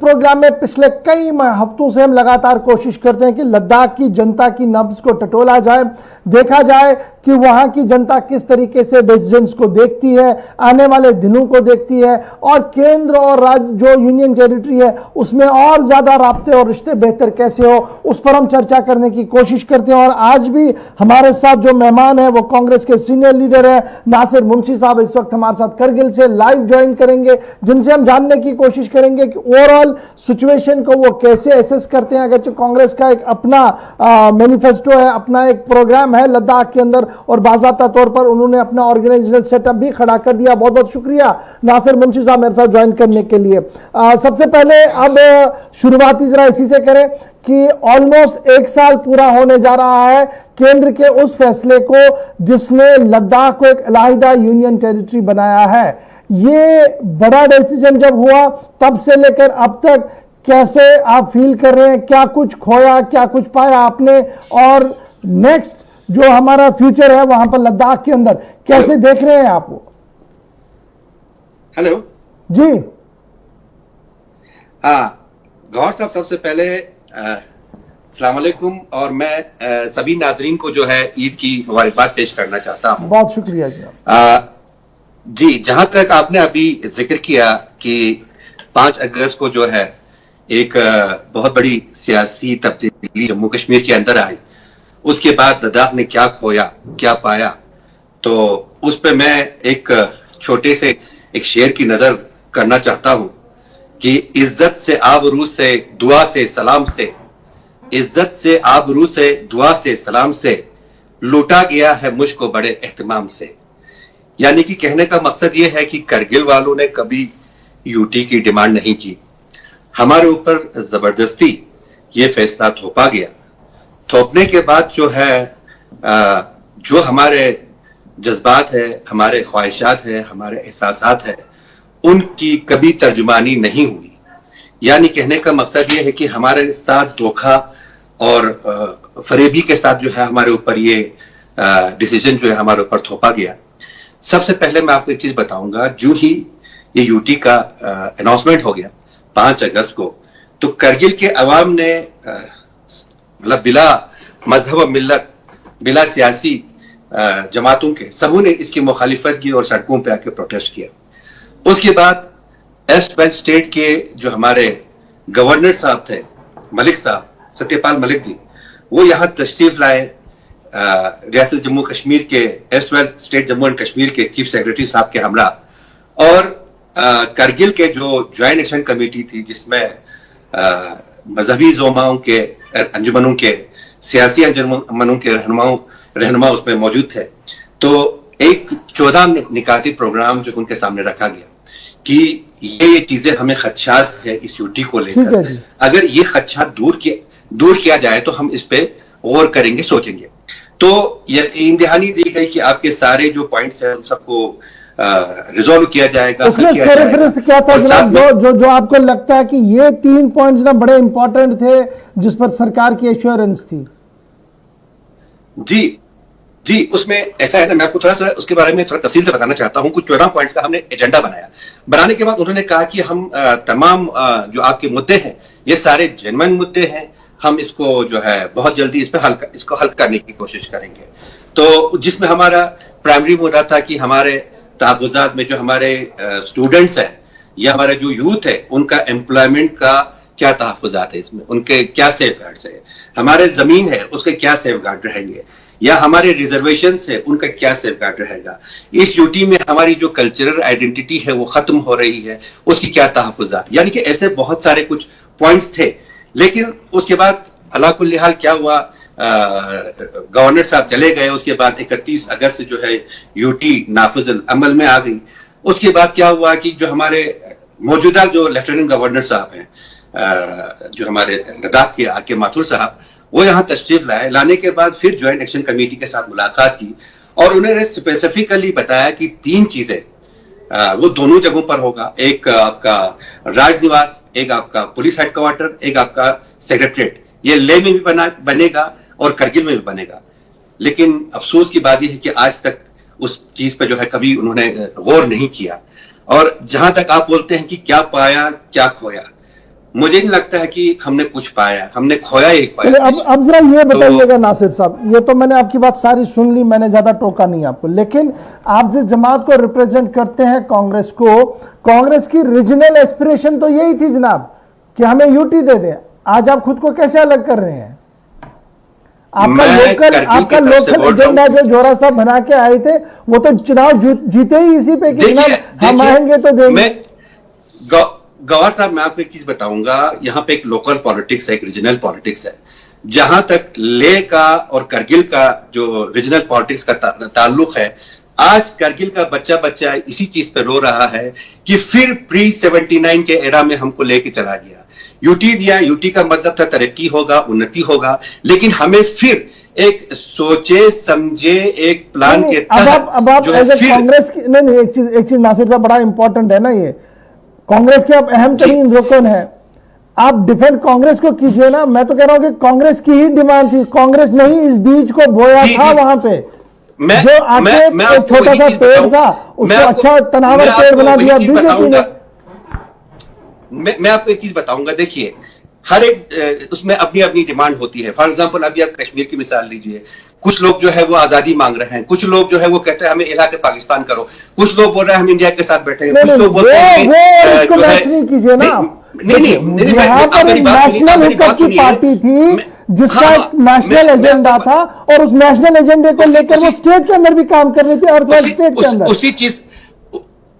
Programme में पिछले कई हफ्तों से हम लगातार कोशिश करते हैं कि लद्दाख की जनता की नब्ज को टटोला जाए, देखा जाए कि वहां की जनता किस तरीके से डिसीजंस को देखती है, आने वाले दिनों को देखती है, और केंद्र और राज्य जो यूनियन टेरिटरी है उसमें और ज्यादा राब्ते और रिश्ते बेहतर कैसे हो, उस पर हम चर्चा करने की कोशिश करते हैं। और आज भी हमारे साथ जो मेहमान है वो कांग्रेस के सीनियर लीडर है नासिर मुंशी साहब, इस वक्त हमारे साथ करगिल से लाइव ज्वाइन करेंगे, जिनसे हम जानने की कोशिश करेंगे कि ओवरऑल सिचुएशन को वो कैसे एसेस करते हैं। अगर कांग्रेस का एक अपना मैनिफेस्टो है, अपना एक प्रोग्राम है लद्दाख के अंदर, और बाज़ाब्ता तौर पर उन्होंने अपना ऑर्गेनाइजेशनल सेटअप भी खड़ा कर दिया। बहुत बहुत शुक्रिया नासिर मुंशी साहब मेरे साथ ज्वाइन करने के लिए। सबसे पहले अब शुरुआती जरा इसी से करें कि ऑलमोस्ट 1 साल पूरा होने जा रहा है केंद्र के उस फैसले को जिसने लद्दाख को एक अलहदा यूनियन टेरिटरी बनाया है। ये बड़ा डिसीजन जब हुआ तब से लेकर अब तक कैसे आप फील कर रहे हैं? क्या कुछ खोया, क्या कुछ पाया आपने, और नेक्स्ट जो हमारा फ्यूचर है वहां पर लद्दाख के अंदर कैसे देख रहे हैं आप वो? हेलो जी। गौर साहब, सबसे पहले अस्सलाम वालेकुम, और मैं सभी नाजरीन को जो है ईद की मुबारकबाद पेश करना चाहता हूं। बहुत शुक्रिया जी। जी, जहां तक आपने अभी जिक्र किया कि 5 अगस्त को जो है एक बहुत बड़ी सियासी तब्दीली जम्मू कश्मीर के अंदर आई, उसके बाद लद्दाख ने क्या खोया क्या पाया, तो उस पर मैं एक छोटे से एक शेर की नजर करना चाहता हूं कि इज्जत से आबरू से दुआ से सलाम से, इज्जत से आबरू से दुआ से सलाम से, लूटा गया है मुझको बड़े एहतमाम से। यानी कि कहने का मकसद यह है कि करगिल वालों ने कभी यूटी की डिमांड नहीं की, हमारे ऊपर जबरदस्ती ये फैसला थोपा गया। थोपने के बाद जो है जो हमारे जज्बात है, हमारे ख्वाहिशात है, हमारे एहसासात है, उनकी कभी तर्जुमानी नहीं हुई। यानी कहने का मकसद यह है कि हमारे साथ धोखा और फरेबी के साथ जो है हमारे ऊपर ये डिसीजन जो है हमारे ऊपर थोपा गया। सबसे पहले मैं आपको एक चीज बताऊंगा, जो ही ये यूटी का अनाउंसमेंट हो गया 5 अगस्त को, तो करगिल के अवाम ने मतलब बिला मजहब और मिल्लत, बिला सियासी जमातों के, सबों ने इसकी मुखालिफत की और सड़कों पे आके प्रोटेस्ट किया। उसके बाद ईस्ट बेंच स्टेट के जो हमारे गवर्नर साहब थे, मलिक साहब, सत्यपाल मलिक जी, वो यहां तशरीफ लाए। रियासत जम्मू कश्मीर के east bench state Jammu and Kashmir के चीफ सेक्रेटरी साहब के हमरा, और करगिल के जो ज्वाइंट एक्शन कमेटी थी जिसमें मजहबी जोमाओं के अंजुमनों के, सियासी अंजुमनों के रहनुमा उसमें मौजूद थे। तो एक 14 निकाती प्रोग्राम जो उनके सामने रखा गया कि ये चीजें हमें खदशात है इस यूटी को लेकर, अगर ये खदशात दूर किया जाए तो हम इस पे गौर करेंगे, सोचेंगे। तो यकीन दहानी दी गई कि आपके सारे जो पॉइंट्स हैं उन सबको रिजॉल्व किया जाएगा। उसमें क्या था जनाब, जो आपको लगता है कि ये 3 पॉइंट्स ना बड़े इंपॉर्टेंट थे जिस पर सरकार की एश्योरेंस थी? जी, उसमें ऐसा है ना, मैं आपको थोड़ा सा उसके बारे में थोड़ा तफसील से बताना चाहता हूं। कुछ 14 पॉइंट्स का हमने एजेंडा बनाया। बनाने के बाद उन्होंने कहा कि हम तमाम जो आपके मुद्दे हैं ये सारे जेन्युइन मुद्दे हैं, हम इसको जो है बहुत जल्दी इसको हल करने की कोशिश करेंगे। तो जिसमें हमारा प्राइमरी मुद्दा था कि हमारे तहफ़्फ़ुज़ात में जो हमारे स्टूडेंट्स हैं या हमारे जो यूथ है उनका एम्प्लॉयमेंट का क्या तहफ़्फ़ुज़ात है, इसमें उनके क्या सेफ गार्ड्स है, हमारे जमीन है उसके क्या सेफ गार्ड रहेंगे, या हमारे रिजर्वेशन है उनका क्या सेफ गार्ड रहेगा। इस यूटी में हमारी जो कल्चरल आइडेंटिटी है वो खत्म हो रही है, उसकी क्या तहफ़्फ़ुज़ात, यानी कि ऐसे बहुत सारे कुछ पॉइंट्स थे। लेकिन उसके बाद अला कुल्ली हाल क्या हुआ, गवर्नर साहब चले गए, उसके बाद 31 अगस्त से जो है यूटी नाफिज अमल में आ गई। उसके बाद क्या हुआ कि जो हमारे मौजूदा जो लेफ्टिनेंट गवर्नर साहब हैं, जो हमारे लद्दाख के आके माथुर साहब, वो यहाँ तशरीफ लाने के बाद फिर ज्वाइंट एक्शन कमेटी के साथ मुलाकात की और उन्होंने स्पेसिफिकली बताया कि 3 चीजें वो दोनों जगहों पर होगा, एक आपका राजनिवास, एक आपका पुलिस हेडक्वार्टर, एक आपका सेक्रेटरीट। ये लेह में भी बनेगा और करगिल में भी बनेगा। लेकिन अफसोस की बात यह है कि आज तक उस चीज पे जो है कभी उन्होंने गौर नहीं किया। और जहां तक आप बोलते हैं कि क्या पाया क्या खोया, मुझे नहीं लगता है कि हमने कुछ पाया, हमने खोया एक पाया। चलिए अब जरा ये बताइएगा नासिर साहब, ये तो मैंने आपकी बात सारी सुन ली, मैंने ज्यादा टोका नहीं आपको, लेकिन आप जिस जमात को रिप्रेजेंट करते हैं कांग्रेस को, कांग्रेस की रीजनल एस्पिरेशन तो यही थी जनाब कि हमें यूटी दे दें। आज आप खुद को कैसे अलग कर रहे हैं? आपका लोकल एजेंडा जो जोरा साहब बना के आए थे वो तो चुनाव जीते ही इसी पे कि हम आएंगे तो देंगे। गौहर साहब मैं आपको एक चीज बताऊंगा, यहाँ पे एक लोकल पॉलिटिक्स है, एक रीजनल पॉलिटिक्स है। जहां तक लेह का और करगिल का जो रीजनल पॉलिटिक्स का ताल्लुक है, आज करगिल का बच्चा इसी चीज पे रो रहा है कि फिर प्री 79 के एरा में हमको लेके चला गया, यूटी दिया, यूटी का मतलब था तरक्की होगा, उन्नति होगा, लेकिन हमें फिर एक सोचे समझे एक प्लान के तहत अब आप कांग्रेस की नहीं एक चीज नासिर साहब बड़ा इंपॉर्टेंट है ना, ये कांग्रेस के अब अहम तरीन रुकन है, आप डिफेंड कांग्रेस को कीजिए ना। मैं तो कह रहा हूं कि कांग्रेस की ही डिमांड थी, कांग्रेस ने ही इस बीज को बोया था वहां पे, जो आके छोटा सा पेड़ था उसको अच्छा तनावर पेड़ बना दिया बीजेपी ने। मैं आपको एक चीज बताऊंगा, देखिए हर एक उसमें अपनी अपनी डिमांड होती है। फॉर एग्जांपल अभी आप कश्मीर की मिसाल लीजिए, कुछ लोग जो है वो आजादी मांग रहे हैं, कुछ लोग जो है वो कहते हैं हमें इलाके पाकिस्तान करो, कुछ लोग बोल रहे हैं हम इंडिया के साथ बैठेंगे, कुछ लोग बोलते हैं नहीं कीजिए ना। यहाँ पर नेशनल हुकूमत की पार्टी थी जिसका एक नेशनल एजेंडा था और उस नेशनल एजेंडे को लेकर वो स्टेट के अंदर भी काम कर रही थी और स्टेट के अंदर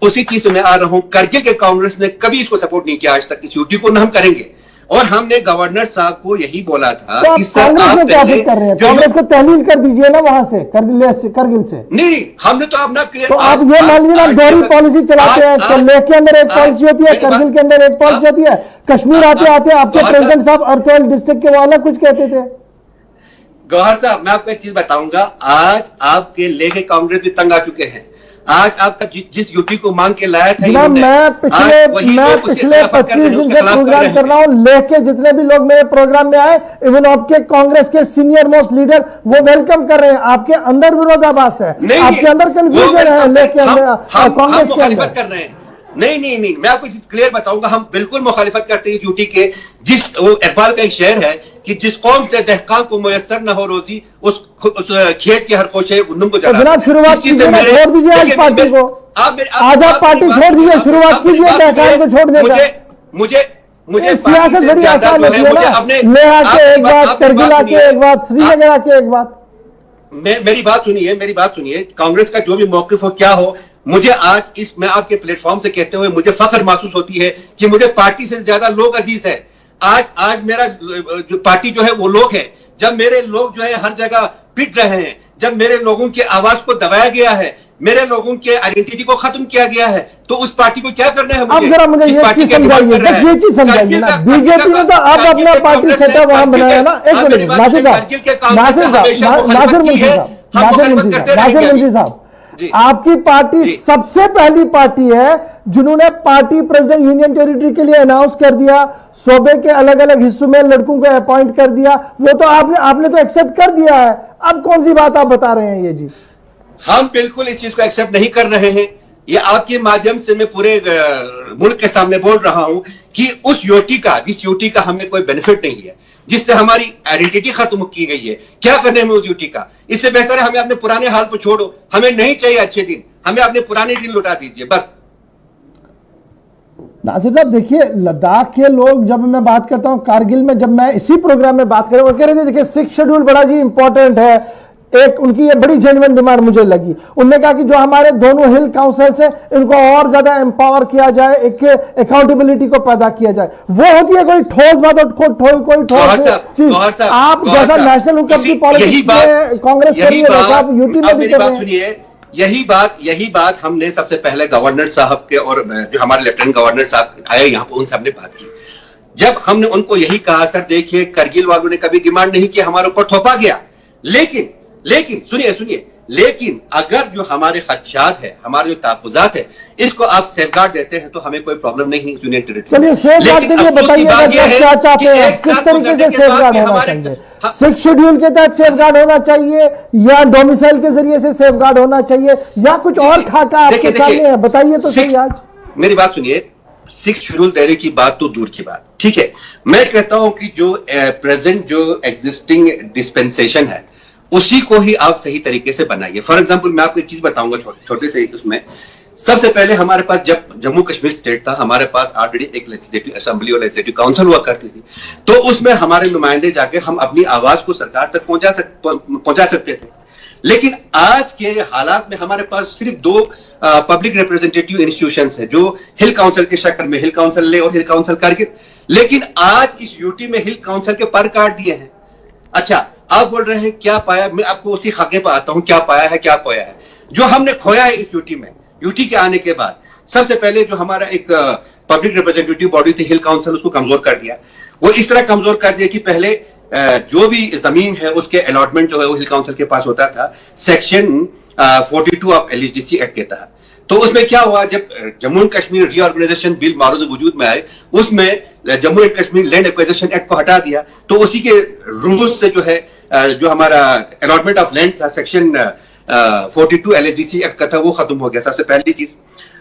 उसी चीज में मैं आ रहा हूं। करगिल के कांग्रेस ने कभी इसको सपोर्ट नहीं किया आज तक, इस यूटी को न हम करेंगे। और हमने गवर्नर साहब को यही बोला था तो कि सर आप क्या कर रहे हैं, कांग्रेस को तहलील कर दीजिए ना वहां से, करगिल से। नहीं हमने तो अपना तो आप ये मान लीजिए आप दोहरी पॉलिसी चलाते हैं, लेह के अंदर एक पॉलिसी होती है, करगिल के अंदर एक पॉलिसी होती है, कश्मीर आते आते आपके प्रेसिडेंट साहब अर्थवेल डिस्ट्रिक्ट के वो अलग कुछ कहते थे। गौहर साहब मैं आपको एक चीज बताऊंगा, आज आपके लेह के कांग्रेस भी तंग आ चुके हैं। आज आपका जिस यूटी को मांग के लाया था, मैं पिछले 25 दिन से प्रोग्राम कर रहा हूं, लेके जितने भी लोग मेरे प्रोग्राम में आए, इवन आपके कांग्रेस के सीनियर मोस्ट लीडर वो वेलकम कर रहे हैं। आपके अंदर विरोधाभास है, आपके अंदर कंफ्यूजन है, लेके अंदर कांग्रेस के अंदर कर रहे हैं। नहीं मैं आपको क्लियर बताऊंगा, हम बिल्कुल मुखालिफत करते हैं यूटी के। जिस वो इकबाल का एक शेर है कि जिस कौम से दहकान को मुयस्सर न हो रोजी, उस खेत के हर खोशे गुंदम को जला। जनाब शुरुआत कीजिए, छोड़ दीजिए आज पार्टी को, आज आप पार्टी छोड़ दीजिए, शुरुआत कीजिए दहकान को छोड़ देगा। मुझे सियासत बड़ी आसान होती है ना, लेह आके एक बात, करगिल आके एक बात, श्रीनगर आके एक बात। मेरी बात सुनिए, कांग्रेस का जो भी मौकिफ हो क्या हो, मुझे आज मैं आपके प्लेटफॉर्म से कहते हुए मुझे फख्र महसूस होती है कि मुझे पार्टी से ज्यादा लोग अजीज है। आज मेरा जो पार्टी जो है वो लोग है। जब मेरे लोग जो है हर जगह पिट रहे हैं, जब मेरे लोगों की आवाज को दबाया गया है, मेरे लोगों के आइडेंटिटी को खत्म किया गया है, तो उस पार्टी को क्या करना है? अब जरा मुझे ये चीज समझाइए, बस ये चीज समझाइए ना, बीजेपी ने तो अब अपना पार्टी सेटअप वहां बनाया ना। एक मिनट नासिर मुंशी साहब, आपकी पार्टी सबसे पहली पार्टी है जिन्होंने पार्टी प्रेसिडेंट यूनियन टेरिटरी के लिए अनाउंस कर दिया, सूबे के अलग अलग हिस्सों में लड़कों को अपॉइंट कर दिया, वो तो आपने तो एक्सेप्ट कर दिया है। अब कौन सी बात आप बता रहे हैं? ये जी हम बिल्कुल इस चीज को एक्सेप्ट नहीं कर रहे हैं। ये आपके माध्यम से मैं पूरे मुल्क के सामने बोल रहा हूं कि उस जिस यूटी का हमें कोई बेनिफिट नहीं है, जिससे हमारी आइडेंटिटी खत्म की गई है, क्या करने में उस यूटी का? इससे बेहतर है हमें अपने पुराने हाल पर छोड़ो, हमें नहीं चाहिए अच्छे दिन, हमें अपने पुराने दिन लौटा दीजिए बस। नासिर साहब देखिए, लद्दाख के लोग, जब मैं बात करता हूं कारगिल में, जब मैं इसी प्रोग्राम में बात कर रहा हूं, वो कह रहे थे देखिए 6 शेड्यूल बड़ा जी इंपॉर्टेंट है। एक उनकी ये बड़ी जेन्युइन डिमांड मुझे लगी, उन्होंने कहा कि जो हमारे दोनों हिल काउंसिल्स हैं इनको और ज्यादा एम्पावर किया जाए, एक अकाउंटेबिलिटी को पैदा किया जाए। वो होती है कोई ठोस बात और कोई ठोस चीज। आप जैसा नेशनल हुकूमत की पॉलिटिक्स में कांग्रेस कर रही है, आप यूटी में भी कर रहे हैं। यही बात हमने सबसे पहले गवर्नर साहब के और जो हमारे लेफ्टिनेंट गवर्नर साहब आए यहाँ पर, उनसे हमने बात की। जब हमने उनको यही कहा, सर देखिए करगिल वालों ने कभी डिमांड नहीं की, हमारे ऊपर थोपा गया, लेकिन सुनिए, लेकिन अगर जो हमारे खदशात है, हमारे जो तहफुजात है, इसको आप सेफगार्ड देते हैं तो हमें कोई प्रॉब्लम नहीं है यूनियन टेरिटरी। चलिए सेफगार्ड के लिए बताइएगा क्या चाहते हैं, किस तरीके से सेफगार्ड होना चाहिए? 6 शेड्यूल के तहत सेफगार्ड होना चाहिए या डोमिसाइल के जरिए से सेफगार्ड होना चाहिए या कुछ और खाका आपके सामने है? बताइए तो सही। आज मेरी बात सुनिए, 6 शेड्यूल देने की बात तो दूर की बात, ठीक है, मैं कहता हूं कि जो प्रेजेंट जो एग्जिस्टिंग डिस्पेंसेशन है उसी को ही आप सही तरीके से बनाइए। फॉर एग्जांपल मैं आपको एक चीज बताऊंगा छोटे से उसमें। सबसे पहले हमारे पास जब जम्मू कश्मीर स्टेट था, हमारे पास ऑलरेडी एक लेजिस्लेटिव असेंबली और लेजिस्लेटिव काउंसिल हुआ करती थी, तो उसमें हमारे नुमाइंदे जाके हम अपनी आवाज को सरकार तक पहुंचा सकते थे। लेकिन आज के हालात में हमारे पास सिर्फ दो पब्लिक रिप्रेजेंटेटिव इंस्टीट्यूशंस है, जो हिल काउंसिल के शक्ल में हिल काउंसिल ले और हिल काउंसिल कारगिल। लेकिन आज इस यूटी में हिल काउंसिल के पर काट दिए हैं। अच्छा, आप बोल रहे हैं क्या पाया, मैं आपको उसी खाके पर आता हूं, क्या पाया है क्या खोया है। जो हमने खोया है इस यूटी में, यूटी के आने के बाद सबसे पहले जो हमारा एक पब्लिक रिप्रेजेंटेटिव बॉडी थी हिल काउंसिल, उसको कमजोर कर दिया। वो इस तरह कमजोर कर दिया कि पहले जो भी जमीन है उसके अलॉटमेंट जो है वो हिल काउंसिल के पास होता था सेक्शन 42 ऑफ एलएचडीसी एक्ट के तहत। तो उसमें क्या हुआ, जब Jammu and Kashmir reorganisation bill मारूज वजूद में आए, उसमें Jammu and Kashmir land acquisition act को हटा दिया। तो उसी के रूल्स से जो है जो हमारा अलॉटमेंट ऑफ लैंड था सेक्शन 42 एलएचडीसी एक्ट का था, वो खत्म हो गया, सबसे पहली चीज।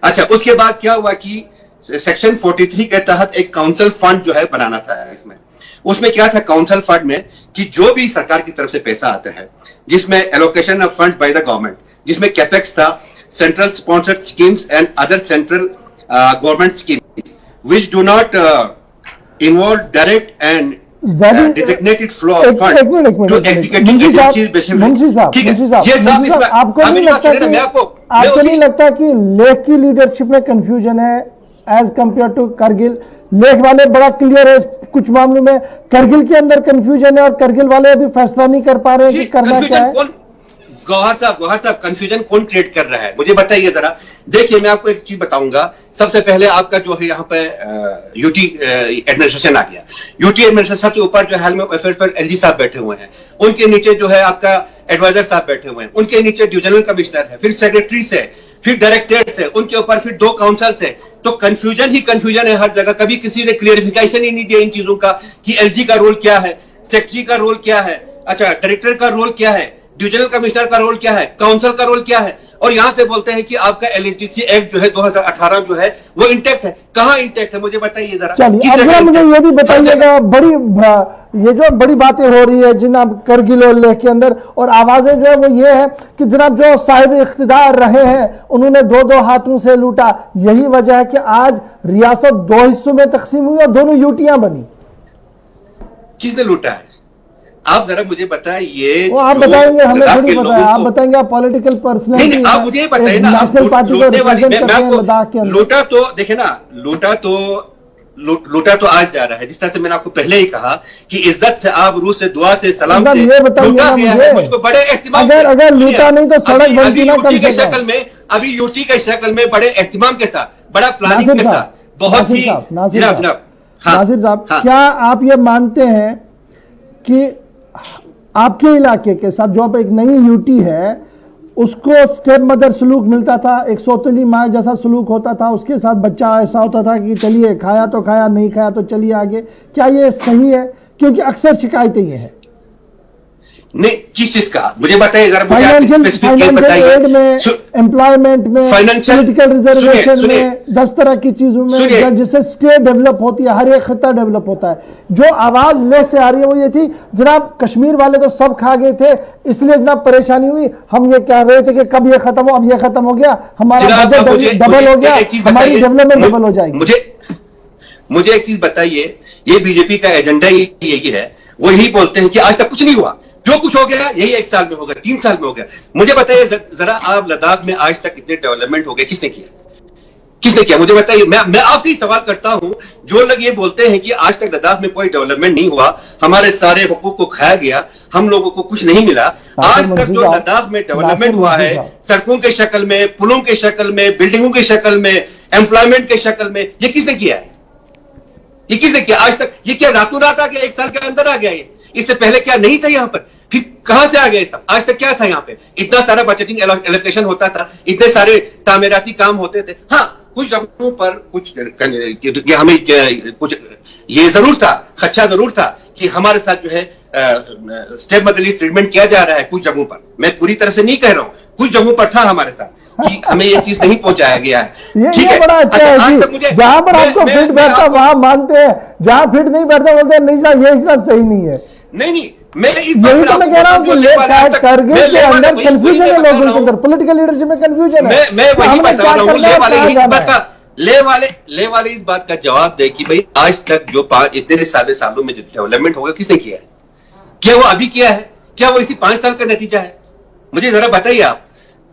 अच्छा, उसके बाद क्या हुआ कि सेक्शन 43 के तहत एक काउंसिल फंड जो है बनाना था। उसमें क्या था काउंसिल फंड में कि जो भी सरकार की तरफ से पैसा आता है, जिसमें allocation of fund by the government, जिसमें कैपेक्स था, central sponsored schemes and other central government schemes which do not involve direct and designated flow of fund to executive agencies basically। ठीक है, ये सब आपको नहीं लगता कि लेह की लीडरशिप में कंफ्यूजन है as compare to Kargil? Leh वाले बड़ा क्लियर है कुछ मामलों में, करगिल के अंदर कंफ्यूजन है और करगिल वाले अभी फैसला नहीं कर पा रहे हैं कि करना क्या है। गौहर साहब कंफ्यूजन कौन क्रिएट कर रहा है मुझे बताइए जरा। देखिए, मैं आपको एक चीज बताऊंगा। सबसे पहले आपका जो है यहाँ पे यूटी एडमिनिस्ट्रेशन आ गया। यूटी एडमिनिस्ट्रेशन के ऊपर जो हेल्थ अफेयर पर एलजी साहब बैठे हुए हैं, उनके नीचे जो है आपका एडवाइजर साहब बैठे हुए हैं, उनके नीचे डिविजनल कमिश्नर है, फिर सेक्रेटरी से, फिर डायरेक्टर्स है, उनके ऊपर फिर 2 काउंसिल है। तो कंफ्यूजन ही कंफ्यूजन है हर जगह। कभी किसी ने क्लियरिफिकेशन ही नहीं दिया इन चीजों का कि एलजी का रोल क्या है, सेक्रेटरी का रोल क्या है, अच्छा डायरेक्टर का रोल क्या है, डिविजनल कमिश्नर का रोल क्या है, काउंसिल का रोल क्या है। और यहां से बोलते हैं कि आपका एलएचडीसी एक्ट जो है 2018 जो है वो इंटैक्ट है। कहां इंटैक्ट है मुझे बताइए जरा। चलिए, अब मुझे ये भी बताइएगा, ये जो बड़ी बातें हो रही है जनाब करगिल और लेह के अंदर, और आवाजें जो है वो ये है कि जनाब जो साहिब इख्तिदार रहे हैं उन्होंने 2-2 हाथों से लूटा। यही वजह है कि आज रियासत 2 हिस्सों में तकसीम हुई और दोनों यूटियां बनी। किसने लूटा है आप जरा मुझे बताइए। वो आप बताएंगे, हमें थोड़ी पता है। आप बताएंगे, आप पॉलिटिकल पर्सनैलिटी, आप मुझे बताइए ना। नेशनल पार्टी को रिप्रेजेंट करते हैं लद्दाख के अंदर। लूटा तो देखे ना, लूटा तो आज जा रहा है। जिस तरह से मैंने आपको पहले ही कहा कि इज्जत से, आप रूह से, दुआ से, सलाम से ये बताइए मुझे, मुझको बड़े एहतिमाम, अगर लूटा नहीं तो सड़क बनती ना यूटी के शक्ल में, अभी यूटी के शक्ल में बड़े एहतिमाम के साथ, बड़ा प्लानिंग के साथ, बहुत ही। नासिर साहब, क्या आप ये मानते हैं कि आपके इलाके के साथ जो अब एक नई यूटी है उसको स्टेप मदर सलूक मिलता था, एक सौतेली माँ जैसा सलूक होता था, उसके साथ बच्चा ऐसा होता था कि चलिए खाया तो खाया, नहीं खाया तो चलिए आगे? क्या ये सही है? क्योंकि अक्सर शिकायतें ये है। नहीं, किस चीज का मुझे बताइए जरा। फाइनेंशियल में, एम्प्लॉयमेंट में, पॉलिटिकल रिजर्वेशन में, 10 तरह की चीजों में जिससे स्टेट डेवलप होती है, हर एक खिता डेवलप होता है। जो आवाज ले से आ रही है वो ये थी जनाब कश्मीर वाले तो सब खा गए थे, इसलिए जनाब परेशानी हुई। हम ये कह रहे थे कि कब ये खत्म हो, अब ये खत्म हो गया, हमारा बजट डबल हो गया, हमारी डेवलपमेंट डबल हो जाएगी। मुझे एक चीज बताइए, ये बीजेपी का एजेंडा यही है। वो यही बोलते हैं कि आज तक कुछ नहीं हुआ, जो कुछ हो गया यही 1 साल में हो गया, 3 साल में हो गया। मुझे बताइए जरा, आप लद्दाख में आज तक कितने डेवलपमेंट हो गए, किसने किया? किसने किया मुझे बताइए। मैं आपसे ही सवाल करता हूं। जो लोग ये बोलते हैं कि आज तक लद्दाख में कोई डेवलपमेंट नहीं हुआ, हमारे सारे हुकूक को खाया गया, हम लोगों को कुछ नहीं मिला, आज तक जो लद्दाख में डेवलपमेंट हुआ है सड़कों के शक्ल में, पुलों के शक्ल में, बिल्डिंगों के शक्ल में, एम्प्लॉयमेंट के शक्ल में, ये किसने किया है? ये किसने किया आज तक? ये क्या रातों रात आ गया, 1 साल के अंदर आ गया? ये इससे पहले क्या नहीं था यहाँ पर? फिर कहां से आ गए सब? आज तक क्या था यहाँ पे? इतना सारा बजटिंग एलोकेशन होता था, इतने सारे तामीराती काम होते थे। हाँ, कुछ जगहों पर कुछ हमें कुछ ये जरूर था, खदशा जरूर था कि हमारे साथ जो है स्टेप मदली ट्रीटमेंट किया जा रहा है कुछ जगहों पर। मैं पूरी तरह से नहीं कह रहा हूं, कुछ जगहों पर था हमारे साथ। कि हमें ये चीज नहीं पहुंचाया गया है। ठीक ये है, बड़ा अच्छा है आज जी। तक मुझे जहां पर आपको फिट बैठता वहां मानते हैं, जहां फिट नहीं बैठता बोलते हैं नहीं साहब, ये इस्लाम सही नहीं है। नहीं, मैं इस यही तो मैं कह रहा हूं कि करगिल के अंदर कंफ्यूजन है, लोगों के अंदर पॉलिटिकल लीडरशिप में कंफ्यूजन है। मैं वही बता रहा हूं, ले वाले इस बात का जवाब दे कि भाई आज तक जो इतने सालों में जो डेवलपमेंट हो गया किसने किया है? क्या वो अभी किया है? क्या वो इसी 5 साल का नतीजा है? मुझे जरा बताइए आप।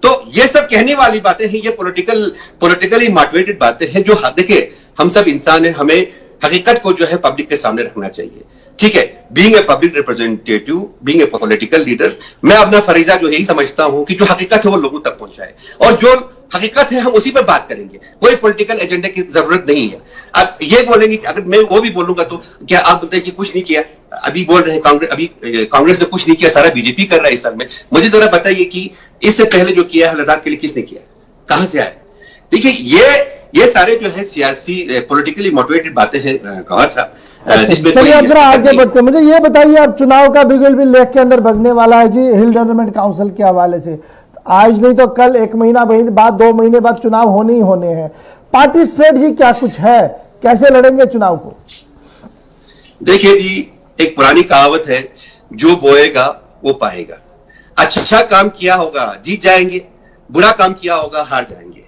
तो ये सब कहने वाली बातें हैं, ये पॉलिटिकली मोटिवेटेड बातें हैं जो देखिए हम सब इंसान हैं, हमें हकीकत को जो है पब्लिक के सामने रखना चाहिए। ठीक है, being a public representative, being a political leader, मैं अपना फरीजा जो यही समझता हूं कि जो हकीकत है वो लोगों तक पहुंचाए, और जो हकीकत है हम उसी पर बात करेंगे, कोई पॉलिटिकल एजेंडे की जरूरत नहीं है। अब ये बोलेंगे कि अगर मैं वो भी बोलूंगा तो क्या आप बोलते हैं कि कुछ नहीं किया? अभी बोल रहे हैं कांग्रेस ने कुछ नहीं किया, सारा बीजेपी कर रहा है इस साल में। मुझे जरा बताइए कि इससे पहले जो किया है लद्दाख के लिए किसने किया, कहां से आया? देखिए ये सारे जो है सियासी पॉलिटिकली मोटिवेटेड बातें हैं गौहर साहब, जिसमें चलिए अब जरा आगे बढ़ते हैं। मुझे ये बताइए, अब चुनाव का बिगुल भी लेख के अंदर बजने वाला है जी, हिल डेवलपमेंट काउंसिल के हवाले से। आज नहीं तो कल, 1 महीना बाद, 2 महीने बाद चुनाव होने ही होने हैं। पार्टी स्ट्रेटजी क्या कुछ है, कैसे लड़ेंगे चुनाव को? देखिए जी, एक पुरानी कहावत है, जो बोएगा वो पाएगा। अच्छा काम किया होगा जीत जाएंगे, बुरा काम किया होगा हार जाएंगे।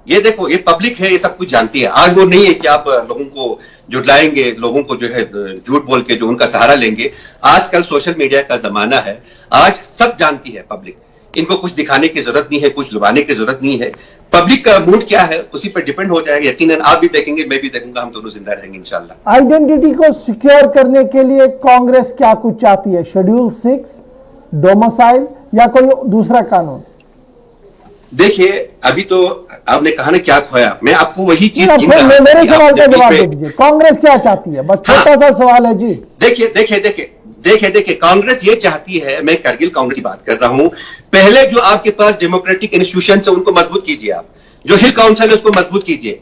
ये देखो, ये पब्लिक है, ये सब कुछ जानती है। आज वो नहीं है कि आप लोगों को जुटलाएंगे, लोगों को जो है झूठ बोल के जो उनका सहारा लेंगे। आजकल सोशल मीडिया का जमाना है, आज सब जानती है पब्लिक, इनको कुछ दिखाने की जरूरत नहीं है, कुछ लुभाने की जरूरत नहीं है। पब्लिक का मूड क्या है उसी पर डिपेंड हो जाएगा। यकीनन आप भी देखेंगे, मैं भी देखूंगा, हम दोनों जिंदा रहेंगे इंशाल्लाह। आइडेंटिटी को सिक्योर करने के लिए कांग्रेस क्या कुछ चाहती है? शेड्यूल 6, डोमिसाइल या कोई दूसरा कानून? देखिए, अभी तो आपने कहा ना क्या खोया, मैं आपको वही चीज मेरे सवाल का जवाब दे दीजिए, कांग्रेस क्या चाहती है? बस छोटा सा सवाल है जी। देखिए, कांग्रेस ये चाहती है, मैं करगिल कांग्रेस की बात कर रहा हूं, पहले जो आपके पास डेमोक्रेटिक इंस्टीट्यूशन है उनको मजबूत कीजिए, आप जो हिल काउंसिल है उसको मजबूत कीजिए।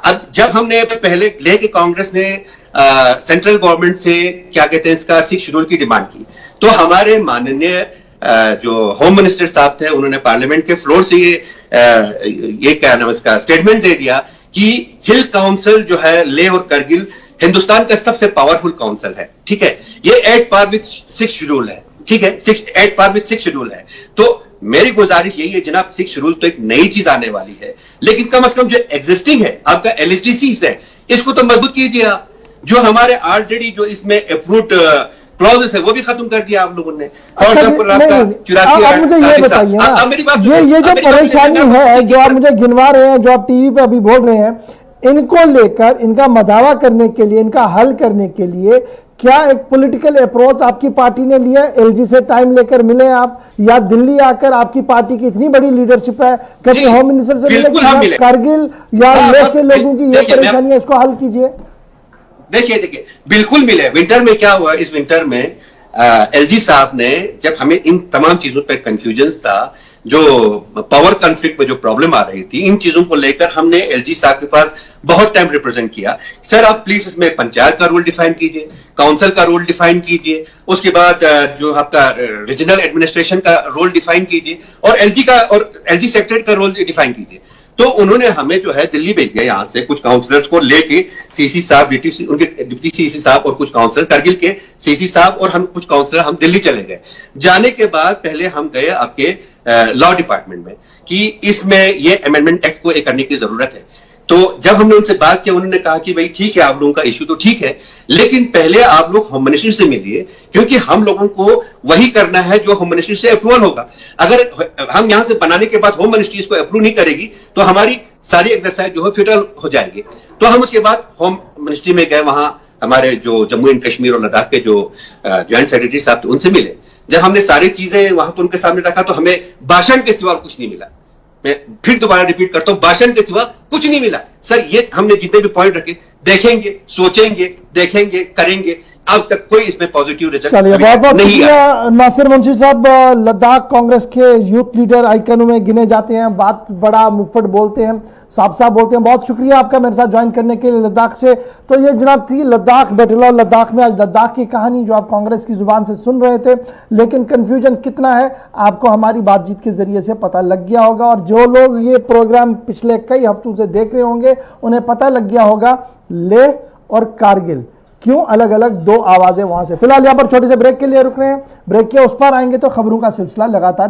अब जब हमने पहले लेके कांग्रेस ने सेंट्रल गवर्नमेंट से क्या कहते हैं इसका 6 शेड्यूल की डिमांड की, तो हमारे माननीय जो होम मिनिस्टर साहब थे उन्होंने पार्लियामेंट के फ्लोर से ये क्या नाम इसका स्टेटमेंट दे दिया कि हिल काउंसिल जो है लेह और करगिल हिंदुस्तान का सबसे पावरफुल काउंसिल है। ठीक है, ये 8 पार विद 6 शेड्यूल है। ठीक है, 8 पार विद 6 शेड्यूल है। तो मेरी गुजारिश यही है जनाब, 6 शेड्यूल तो एक नई चीज आने वाली है, लेकिन कम से कम जो एग्जिस्टिंग है आपका LSTC है, इसको तो मजबूत कीजिए आप। जो हमारे ऑलरेडी जो इसमें अप्रूव्ड क्लॉजेस है वो भी खत्म कर दिया आप लोगों ने। मुझे ये बताइए ना, ये जो परेशानी है जो आप मुझे गिनवा रहे हैं, जो आप टीवी पे अभी बोल रहे हैं, इनको लेकर, इनका मदावा करने के लिए, इनका हल करने के लिए क्या एक पॉलिटिकल अप्रोच आपकी पार्टी ने लिया? LG से टाइम लेकर मिले आप, या दिल्ली आकर आपकी पार्टी की इतनी बड़ी लीडरशिप है, कभी होम मिनिस्टर से मिले, करगिल या लेह के लोगों की ये परेशानी है, इसको हल कीजिए। देखिए, बिल्कुल मिले। विंटर में क्या हुआ, इस विंटर में LG साहब ने, जब हमें इन तमाम चीजों पर कंफ्यूजन था, जो पावर कॉन्फ्लिक्ट में जो प्रॉब्लम आ रही थी, इन चीजों को लेकर हमने LG साहब के पास बहुत टाइम रिप्रेजेंट किया। सर आप प्लीज इसमें पंचायत का रोल डिफाइन कीजिए, काउंसिल का रोल डिफाइन कीजिए, उसके बाद जो आपका रीजनल एडमिनिस्ट्रेशन का रोल डिफाइन कीजिए, और LG सेक्रेटरी का रोल डिफाइन कीजिए। तो उन्होंने हमें जो है दिल्ली भेज दिया, यहां से कुछ काउंसलर्स को लेके, CC साहब, उनके डिप्टी CC साहब और कुछ काउंसलर, करगिल के CC साहब और हम कुछ काउंसलर, हम दिल्ली चले गए। जाने के बाद पहले हम गए आपके लॉ डिपार्टमेंट में कि इसमें ये अमेंडमेंट एक्ट को करने की जरूरत है। तो जब हमने उनसे बात किया, उन्होंने कहा कि भाई ठीक है, आप लोगों का इशू तो ठीक है, लेकिन पहले आप लोग होम मिनिस्ट्री से मिलिए, क्योंकि हम लोगों को वही करना है जो होम मिनिस्ट्री से अप्रूवल होगा। अगर हम यहां से बनाने के बाद होम मिनिस्ट्री इसको अप्रूव नहीं करेगी तो हमारी सारी एक्सरसाइज जो है फ्यूटाइल हो जाएगी। तो हम उसके बाद होम मिनिस्ट्री में गए, वहां हमारे जो जम्मू एंड कश्मीर और लद्दाख के जो ज्वाइंट सेक्रेटरी साहब थे उनसे मिले। जब हमने सारी चीजें वहां पर उनके सामने रखा तो हमें भाषण के सिवा कुछ नहीं मिला। मैं फिर दोबारा रिपीट करता हूं, भाषण के सिवा कुछ नहीं मिला। सर ये हमने जितने भी पॉइंट रखे, देखेंगे, सोचेंगे, देखेंगे, करेंगे, अब तक कोई इसमें पॉजिटिव रिजल्ट नहीं आया। नासिर मुंशी साहब, लद्दाख कांग्रेस के यूथ लीडर आइकनों में गिने जाते हैं, बात बड़ा मुफ्त बोलते हैं, साफ साफ बोलते हैं। बहुत शुक्रिया आपका मेरे साथ ज्वाइन करने के लिए लद्दाख से। तो ये जनाब थी लद्दाख बैटल ऑफ लद्दाख में आज लद्दाख की कहानी जो आप कांग्रेस की जुबान से सुन रहे थे। लेकिन कंफ्यूजन कितना है आपको हमारी बातचीत के जरिए से पता लग गया होगा, और जो लोग ये प्रोग्राम पिछले कई हफ्तों से देख रहे होंगे उन्हें पता लग गया होगा लेह और कारगिल क्यों अलग अलग दो आवाजें वहां से। फिलहाल यहां पर छोटे से ब्रेक के लिए रुक रहे हैं, ब्रेक के उस पार आएंगे तो खबरों का सिलसिला लगातार